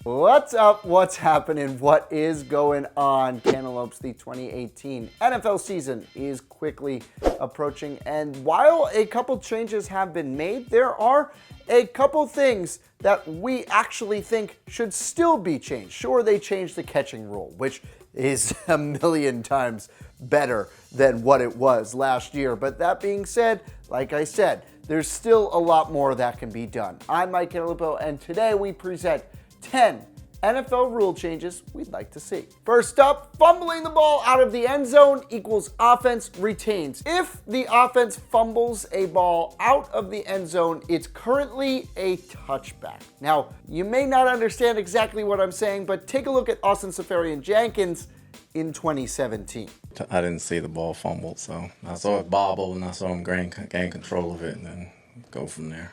What's up? What's happening? What is going on? Cantaloupes, the 2018 NFL season is quickly approaching, and while a couple changes have been made, there are a couple things that we actually think should still be changed. Sure, they changed the catching rule, which is a million times better than what it was last year. But that being said, like I said, there's still a lot more that can be done. I'm Mike Cantalupo, and today we present 10 NFL rule changes we'd like to see. First up, fumbling the ball out of the end zone equals offense retains. If the offense fumbles a ball out of the end zone, it's currently a touchback. Now, you may not understand exactly what I'm saying, but take a look at Austin Seferian-Jenkins in 2017. I didn't see the ball fumbled, so I saw it bobble and I saw him gain control of it and then go from there.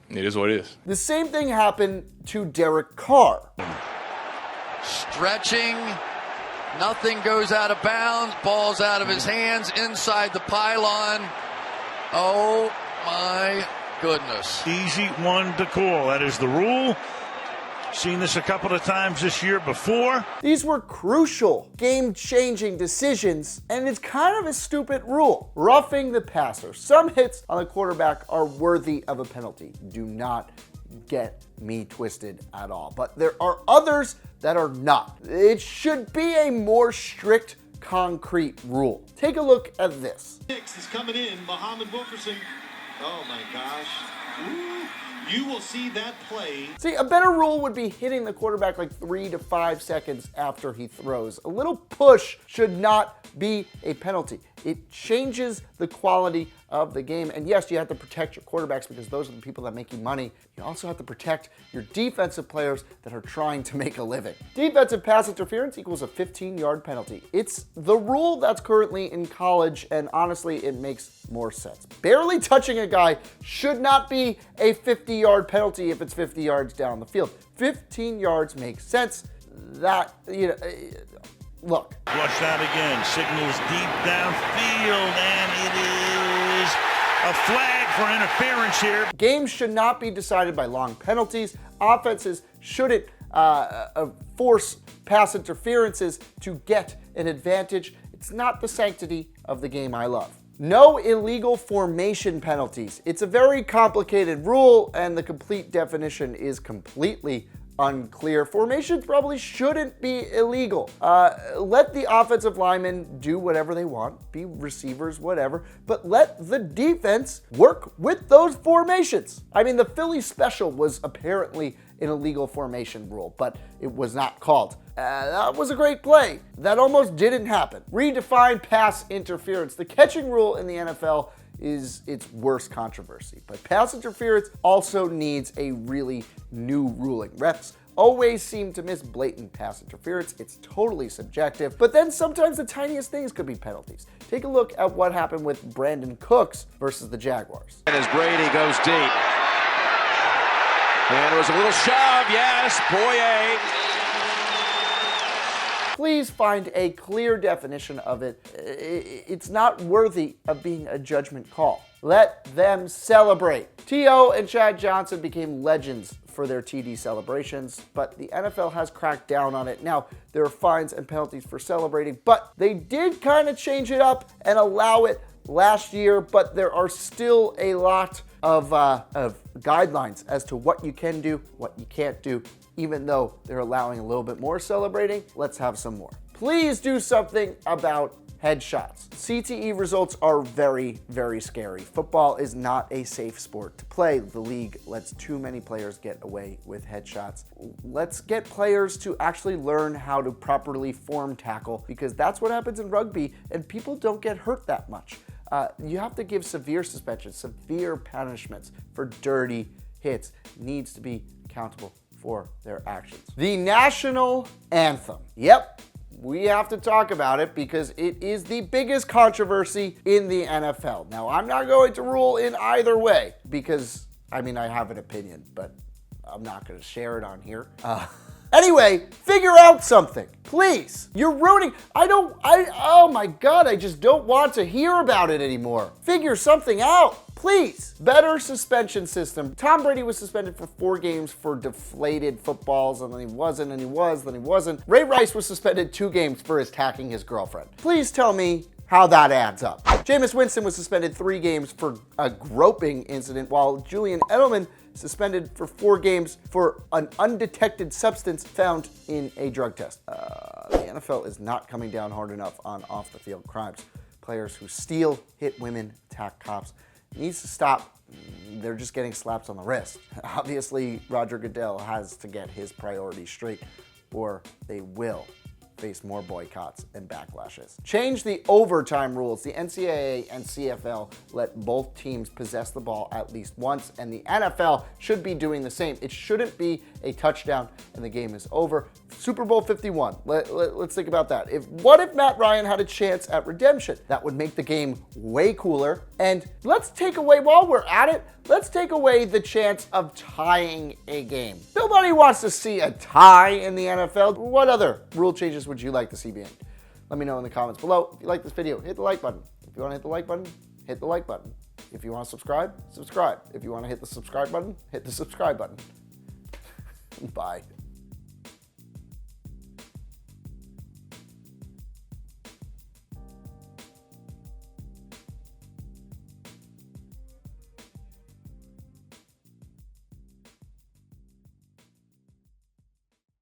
It is what it is. The same thing happened to Derek Carr. Stretching, nothing goes out of bounds, ball's out of his hands, inside the pylon. Oh my goodness. Easy one to call. That is the rule. Seen this a couple of times this year before. These were crucial, game-changing decisions, and it's kind of a stupid rule. Roughing the passer. Some hits on the quarterback are worthy of a penalty. Do not get me twisted at all. But there are others that are not. It should be a more strict, concrete rule. Take a look at this. Six is coming in. Muhammad Wilkerson. Oh my gosh. Ooh. You will see that play. See, a better rule would be hitting the quarterback like 3 to 5 seconds after he throws. A little push should not be a penalty. It changes the quality of the game. And yes, you have to protect your quarterbacks because those are the people that make you money. You also have to protect your defensive players that are trying to make a living. Defensive pass interference equals a 15-yard penalty. It's the rule that's currently in college, and honestly, it makes more sense. Barely touching a guy should not be a 50-yard penalty if it's 50 yards down the field. 15 yards makes sense. That, look. Flushed out again, signals deep downfield, and it is a flag for interference here. Games should not be decided by long penalties. Offenses shouldn't force pass interferences to get an advantage. It's not the sanctity of the game I love. No illegal formation penalties. It's a very complicated rule, and the complete definition is completely unclear. Formations probably shouldn't be illegal. Let the offensive linemen do whatever they want, be receivers, whatever, but let the defense work with those formations. I mean, the Philly special was apparently an illegal formation rule, but it was not called. That was a great play. That almost didn't happen. Redefine pass interference. The catching rule in the NFL is its worst controversy, but pass interference also needs a really new ruling. Refs always seem to miss blatant pass interference. It's totally subjective, but then sometimes the tiniest things could be penalties. Take a look at what happened with Brandon Cooks versus the Jaguars. And as Brady goes deep. And it was a little shove, yes, Boye. Please find a clear definition of it. It's not worthy of being a judgment call. Let them celebrate. T.O. and Chad Johnson became legends for their TD celebrations, but the NFL has cracked down on it. Now, there are fines and penalties for celebrating, but they did kind of change it up and allow it last year, but there are still a lot of guidelines as to what you can do, what you can't do. Even though they're allowing a little bit more celebrating, let's have some more. Please do something about headshots. CTE results are very, very scary. Football is not a safe sport to play. The league lets too many players get away with headshots. Let's get players to actually learn how to properly form tackle, because that's what happens in rugby, and people don't get hurt that much. You have to give severe suspensions, severe punishments for dirty hits. Needs to be accountable for their actions. The national anthem. Yep, we have to talk about it because it is the biggest controversy in the NFL. Now, I'm not going to rule in either way because, I have an opinion, but I'm not going to share it on here. Anyway, figure out something, please. You're ruining, oh my God, I just don't want to hear about it anymore. Figure something out. Please, better suspension system. Tom Brady was suspended for 4 games for deflated footballs, and then he wasn't, and he was, then he wasn't. Ray Rice was suspended 2 games for attacking his girlfriend. Please tell me how that adds up. Jameis Winston was suspended 3 games for a groping incident, while Julian Edelman suspended for 4 games for an undetected substance found in a drug test. The NFL is not coming down hard enough on off-the-field crimes. Players who steal, hit women, attack cops. It needs to stop. They're just getting slaps on the wrist. Obviously, Roger Goodell has to get his priorities straight, or they will face more boycotts and backlashes. Change the overtime rules. The NCAA and CFL let both teams possess the ball at least once, and the NFL should be doing the same. It shouldn't be a touchdown and the game is over. Super Bowl 51. Let's think about that. What if Matt Ryan had a chance at redemption? That would make the game way cooler. And let's take away, while we're at it, let's take away the chance of tying a game. Nobody wants to see a tie in the NFL. What other rule changes would you like to see being? Let me know in the comments below. If you like this video, hit the like button. If you want to hit the like button, hit the like button. If you want to subscribe, subscribe. If you want to hit the subscribe button, hit the subscribe button. Bye.